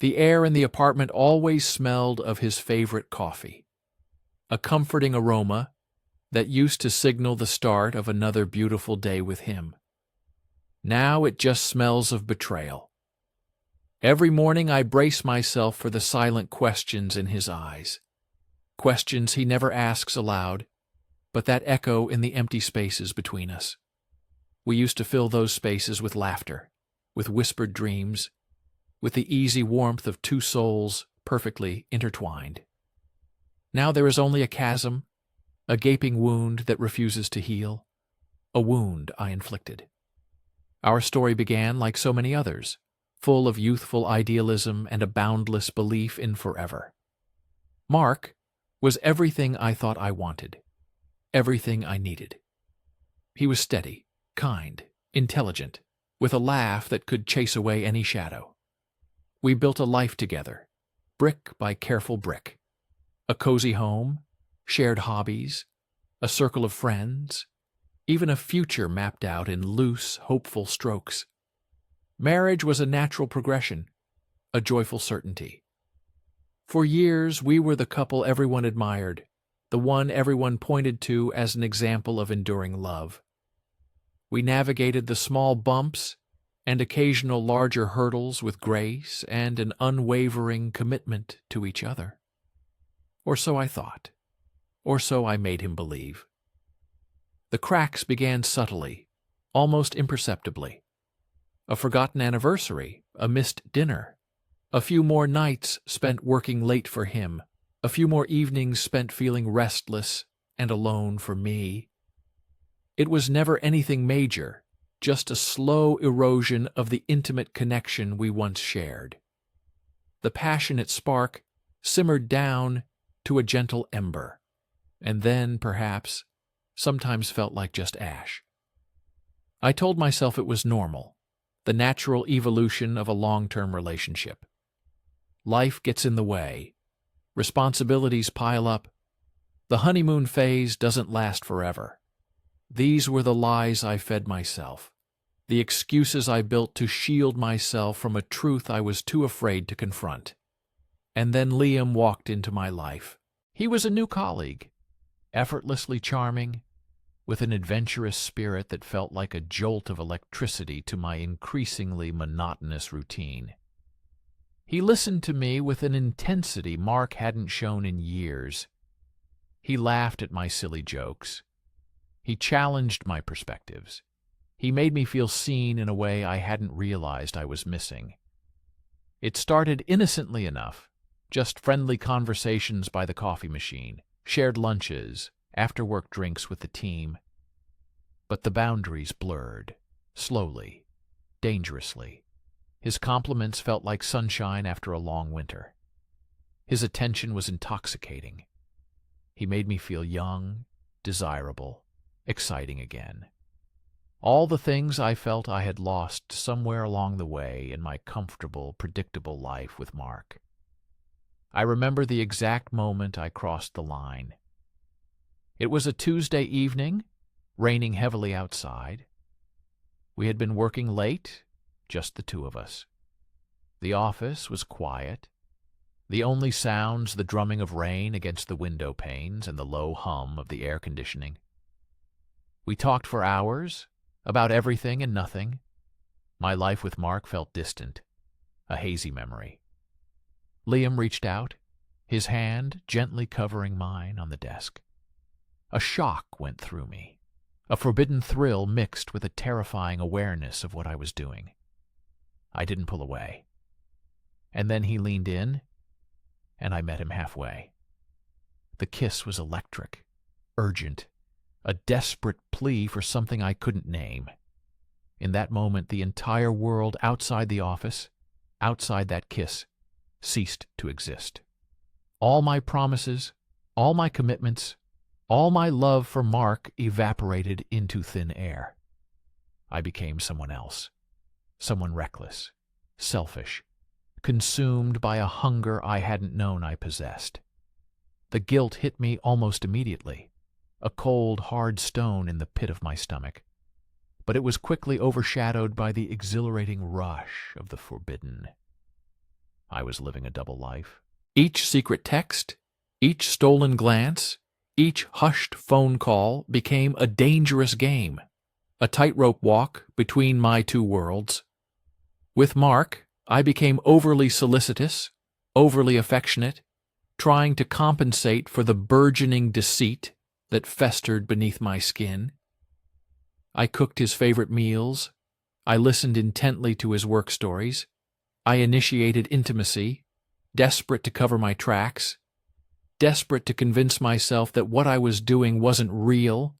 The air in the apartment always smelled of his favorite coffee, a comforting aroma that used to signal the start of another beautiful day with him. Now it just smells of betrayal. Every morning I brace myself for the silent questions in his eyes, questions he never asks aloud, but that echo in the empty spaces between us. We used to fill those spaces with laughter, with whispered dreams, with the easy warmth of two souls perfectly intertwined. Now there is only a chasm, a gaping wound that refuses to heal, a wound I inflicted. Our story began like so many others, full of youthful idealism and a boundless belief in forever. Mark was everything I thought I wanted, everything I needed. He was steady, kind, intelligent, with a laugh that could chase away any shadow. We built a life together, brick by careful brick. A cozy home, shared hobbies, a circle of friends, even a future mapped out in loose, hopeful strokes. Marriage was a natural progression, a joyful certainty. For years, we were the couple everyone admired, the one everyone pointed to as an example of enduring love. We navigated the small bumps and occasional larger hurdles with grace and an unwavering commitment to each other. Or so I thought, or so I made him believe. The cracks began subtly, almost imperceptibly. A forgotten anniversary, a missed dinner, a few more nights spent working late for him, a few more evenings spent feeling restless and alone for me. It was never anything major, just a slow erosion of the intimate connection we once shared. The passionate spark simmered down to a gentle ember, and then, perhaps, sometimes felt like just ash. I told myself it was normal, the natural evolution of a long-term relationship. Life gets in the way. Responsibilities pile up. The honeymoon phase doesn't last forever. These were the lies I fed myself, the excuses I built to shield myself from a truth I was too afraid to confront. And then Liam walked into my life. He was a new colleague, effortlessly charming, with an adventurous spirit that felt like a jolt of electricity to my increasingly monotonous routine. He listened to me with an intensity Mark hadn't shown in years. He laughed at my silly jokes. He challenged my perspectives. He made me feel seen in a way I hadn't realized I was missing. It started innocently enough, just friendly conversations by the coffee machine, shared lunches, after-work drinks with the team. But the boundaries blurred, slowly, dangerously. His compliments felt like sunshine after a long winter. His attention was intoxicating. He made me feel young, desirable, exciting again. All the things I felt I had lost somewhere along the way in my comfortable, predictable life with Mark. I remember the exact moment I crossed the line. It was a Tuesday evening, raining heavily outside. We had been working late, just the two of us. The office was quiet. The only sounds the drumming of rain against the window panes and the low hum of the air conditioning. We talked for hours, about everything and nothing. My life with Mark felt distant, a hazy memory. Liam reached out, his hand gently covering mine on the desk. A shock went through me, a forbidden thrill mixed with a terrifying awareness of what I was doing. I didn't pull away. And then he leaned in, and I met him halfway. The kiss was electric, urgent, a desperate plea for something I couldn't name. In that moment, the entire world outside the office, outside that kiss, ceased to exist. All my promises, all my commitments, all my love for Mark evaporated into thin air. I became someone else, someone reckless, selfish, consumed by a hunger I hadn't known I possessed. The guilt hit me almost immediately, a cold, hard stone in the pit of my stomach. But it was quickly overshadowed by the exhilarating rush of the forbidden. I was living a double life. Each secret text, each stolen glance, each hushed phone call became a dangerous game, a tightrope walk between my two worlds. With Mark, I became overly solicitous, overly affectionate, trying to compensate for the burgeoning deceit that festered beneath my skin. I cooked his favorite meals. I listened intently to his work stories. I initiated intimacy, desperate to cover my tracks, desperate to convince myself that what I was doing wasn't real,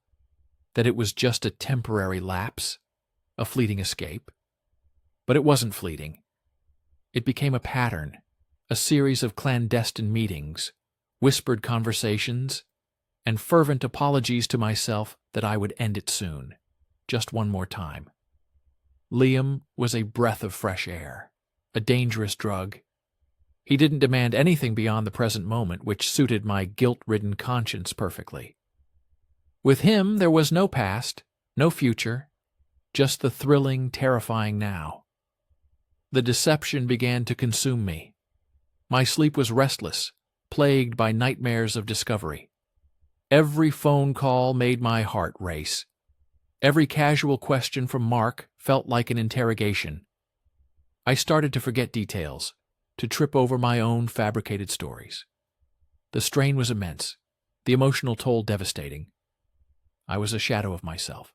that it was just a temporary lapse, a fleeting escape. But it wasn't fleeting. It became a pattern, a series of clandestine meetings, whispered conversations, and fervent apologies to myself that I would end it soon, just one more time. Liam was a breath of fresh air, a dangerous drug. He didn't demand anything beyond the present moment, which suited my guilt-ridden conscience perfectly. With him, there was no past, no future, just the thrilling, terrifying now. The deception began to consume me. My sleep was restless, plagued by nightmares of discovery. Every phone call made my heart race. Every casual question from Mark felt like an interrogation. I started to forget details, to trip over my own fabricated stories. The strain was immense, the emotional toll devastating. I was a shadow of myself,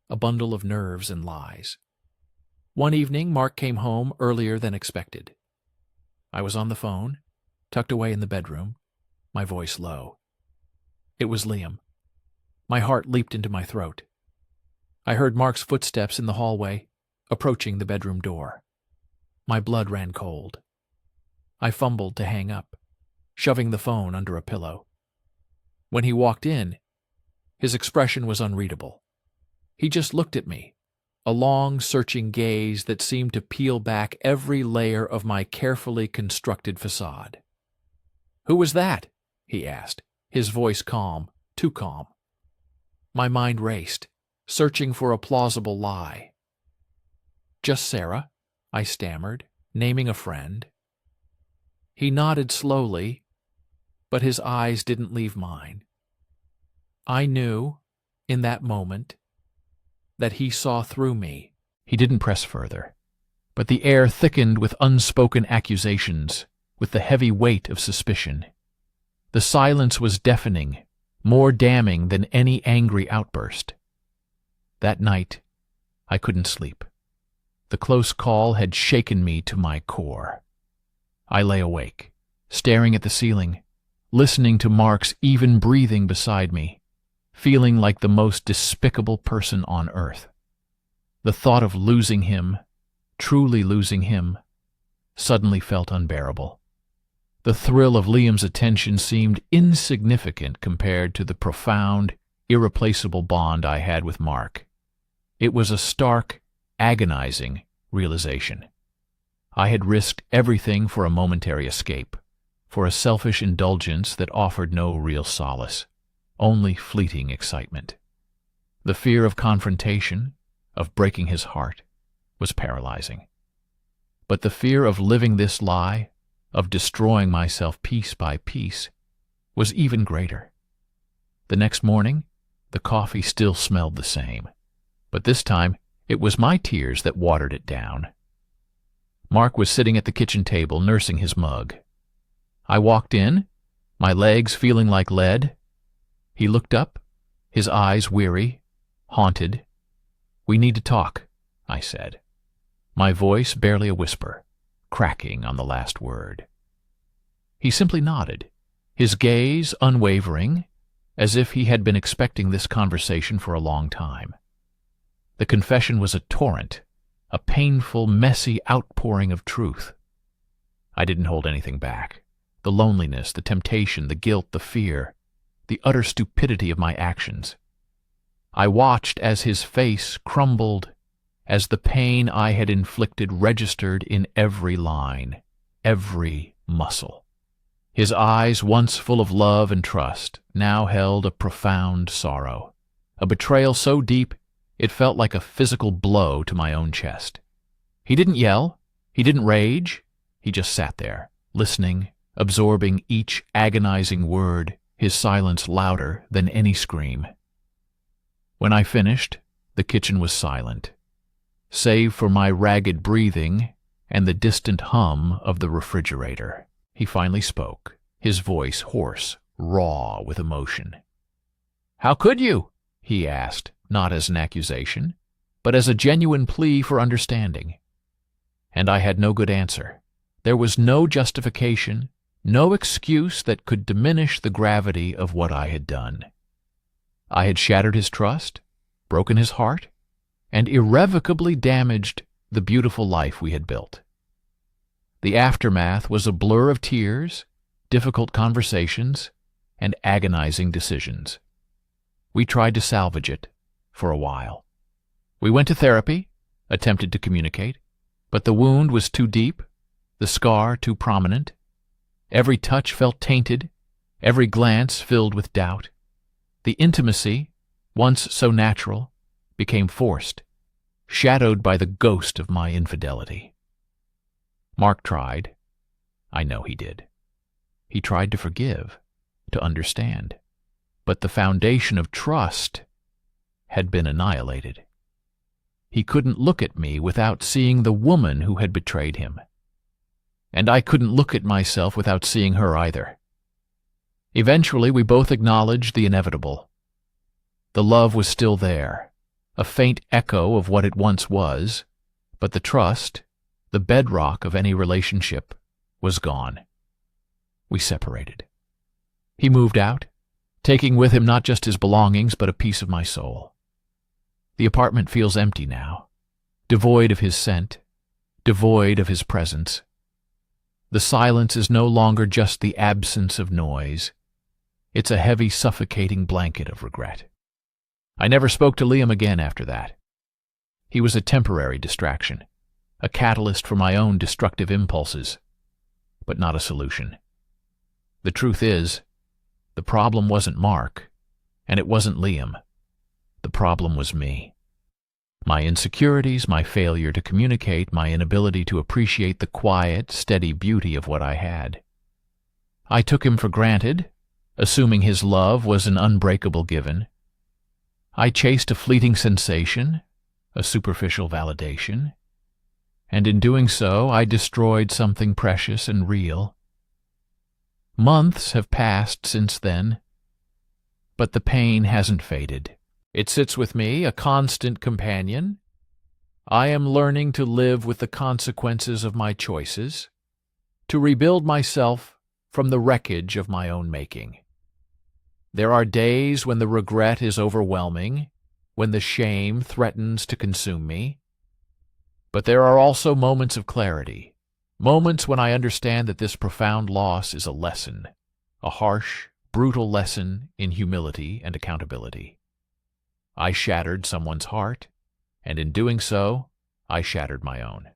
a bundle of nerves and lies. One evening, Mark came home earlier than expected. I was on the phone, tucked away in the bedroom, my voice low. It was Liam. My heart leaped into my throat. I heard Mark's footsteps in the hallway, approaching the bedroom door. My blood ran cold. I fumbled to hang up, shoving the phone under a pillow. When he walked in, his expression was unreadable. He just looked at me, a long, searching gaze that seemed to peel back every layer of my carefully constructed facade. "Who was that?" he asked, his voice calm, too calm. My mind raced, searching for a plausible lie. "Just Sarah," I stammered, naming a friend. He nodded slowly, but his eyes didn't leave mine. I knew, in that moment, that he saw through me. He didn't press further, but the air thickened with unspoken accusations, with the heavy weight of suspicion. The silence was deafening, more damning than any angry outburst. That night, I couldn't sleep. The close call had shaken me to my core. I lay awake, staring at the ceiling, listening to Mark's even breathing beside me, feeling like the most despicable person on earth. The thought of losing him, truly losing him, suddenly felt unbearable. The thrill of Liam's attention seemed insignificant compared to the profound, irreplaceable bond I had with Mark. It was a stark, agonizing realization. I had risked everything for a momentary escape, for a selfish indulgence that offered no real solace, only fleeting excitement. The fear of confrontation, of breaking his heart, was paralyzing. But the fear of living this lie, of destroying myself piece by piece, was even greater. The next morning, the coffee still smelled the same, but this time it was my tears that watered it down. Mark was sitting at the kitchen table, nursing his mug. I walked in, my legs feeling like lead. He looked up, his eyes weary, haunted. "We need to talk," I said, my voice barely a whisper, cracking on the last word. He simply nodded, his gaze unwavering, as if he had been expecting this conversation for a long time. The confession was a torrent, a painful, messy outpouring of truth. I didn't hold anything back. The loneliness, the temptation, the guilt, the fear, the utter stupidity of my actions. I watched as his face crumbled, as the pain I had inflicted registered in every line, every muscle. His eyes, once full of love and trust, now held a profound sorrow, a betrayal so deep it felt like a physical blow to my own chest. He didn't yell, he didn't rage, he just sat there, listening, absorbing each agonizing word, his silence louder than any scream. When I finished, the kitchen was silent, save for my ragged breathing and the distant hum of the refrigerator. He finally spoke, his voice hoarse, raw with emotion. "How could you?" he asked, not as an accusation, but as a genuine plea for understanding. And I had no good answer. There was no justification, no excuse that could diminish the gravity of what I had done. I had shattered his trust, broken his heart, and irrevocably damaged the beautiful life we had built. The aftermath was a blur of tears, difficult conversations, and agonizing decisions. We tried to salvage it for a while. We went to therapy, attempted to communicate, but the wound was too deep, the scar too prominent. Every touch felt tainted, every glance filled with doubt. The intimacy, once so natural, became forced, shadowed by the ghost of my infidelity. Mark tried. I know he did. He tried to forgive, to understand. But the foundation of trust had been annihilated. He couldn't look at me without seeing the woman who had betrayed him. And I couldn't look at myself without seeing her either. Eventually, we both acknowledged the inevitable. The love was still there, a faint echo of what it once was, but the trust, the bedrock of any relationship, was gone. We separated. He moved out, taking with him not just his belongings, but a piece of my soul. The apartment feels empty now, devoid of his scent, devoid of his presence. The silence is no longer just the absence of noise. It's a heavy, suffocating blanket of regret. I never spoke to Liam again after that. He was a temporary distraction, a catalyst for my own destructive impulses, but not a solution. The truth is, the problem wasn't Mark, and it wasn't Liam. The problem was me. My insecurities, my failure to communicate, my inability to appreciate the quiet, steady beauty of what I had. I took him for granted, assuming his love was an unbreakable given. I chased a fleeting sensation, a superficial validation, and in doing so I destroyed something precious and real. Months have passed since then, but the pain hasn't faded. It sits with me, a constant companion. I am learning to live with the consequences of my choices, to rebuild myself from the wreckage of my own making. There are days when the regret is overwhelming, when the shame threatens to consume me. But there are also moments of clarity, moments when I understand that this profound loss is a lesson, a harsh, brutal lesson in humility and accountability. I shattered someone's heart, and in doing so, I shattered my own.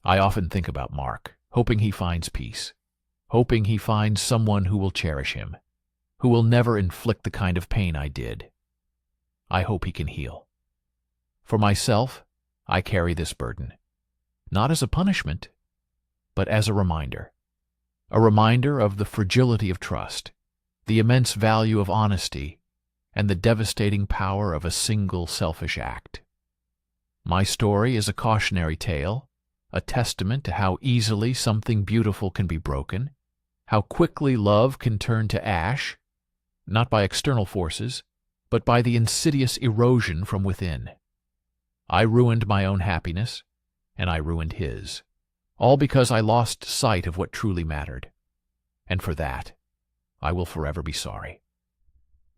I often think about Mark, hoping he finds peace, hoping he finds someone who will cherish him, who will never inflict the kind of pain I did. I hope he can heal. For myself, I carry this burden, not as a punishment, but as a reminder of the fragility of trust, the immense value of honesty, and the devastating power of a single selfish act. My story is a cautionary tale, a testament to how easily something beautiful can be broken, how quickly love can turn to ash, not by external forces, but by the insidious erosion from within. I ruined my own happiness, and I ruined his, all because I lost sight of what truly mattered. And for that, I will forever be sorry.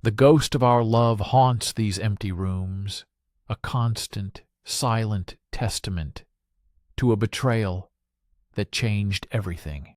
The ghost of our love haunts these empty rooms, a constant, silent testament to a betrayal that changed everything.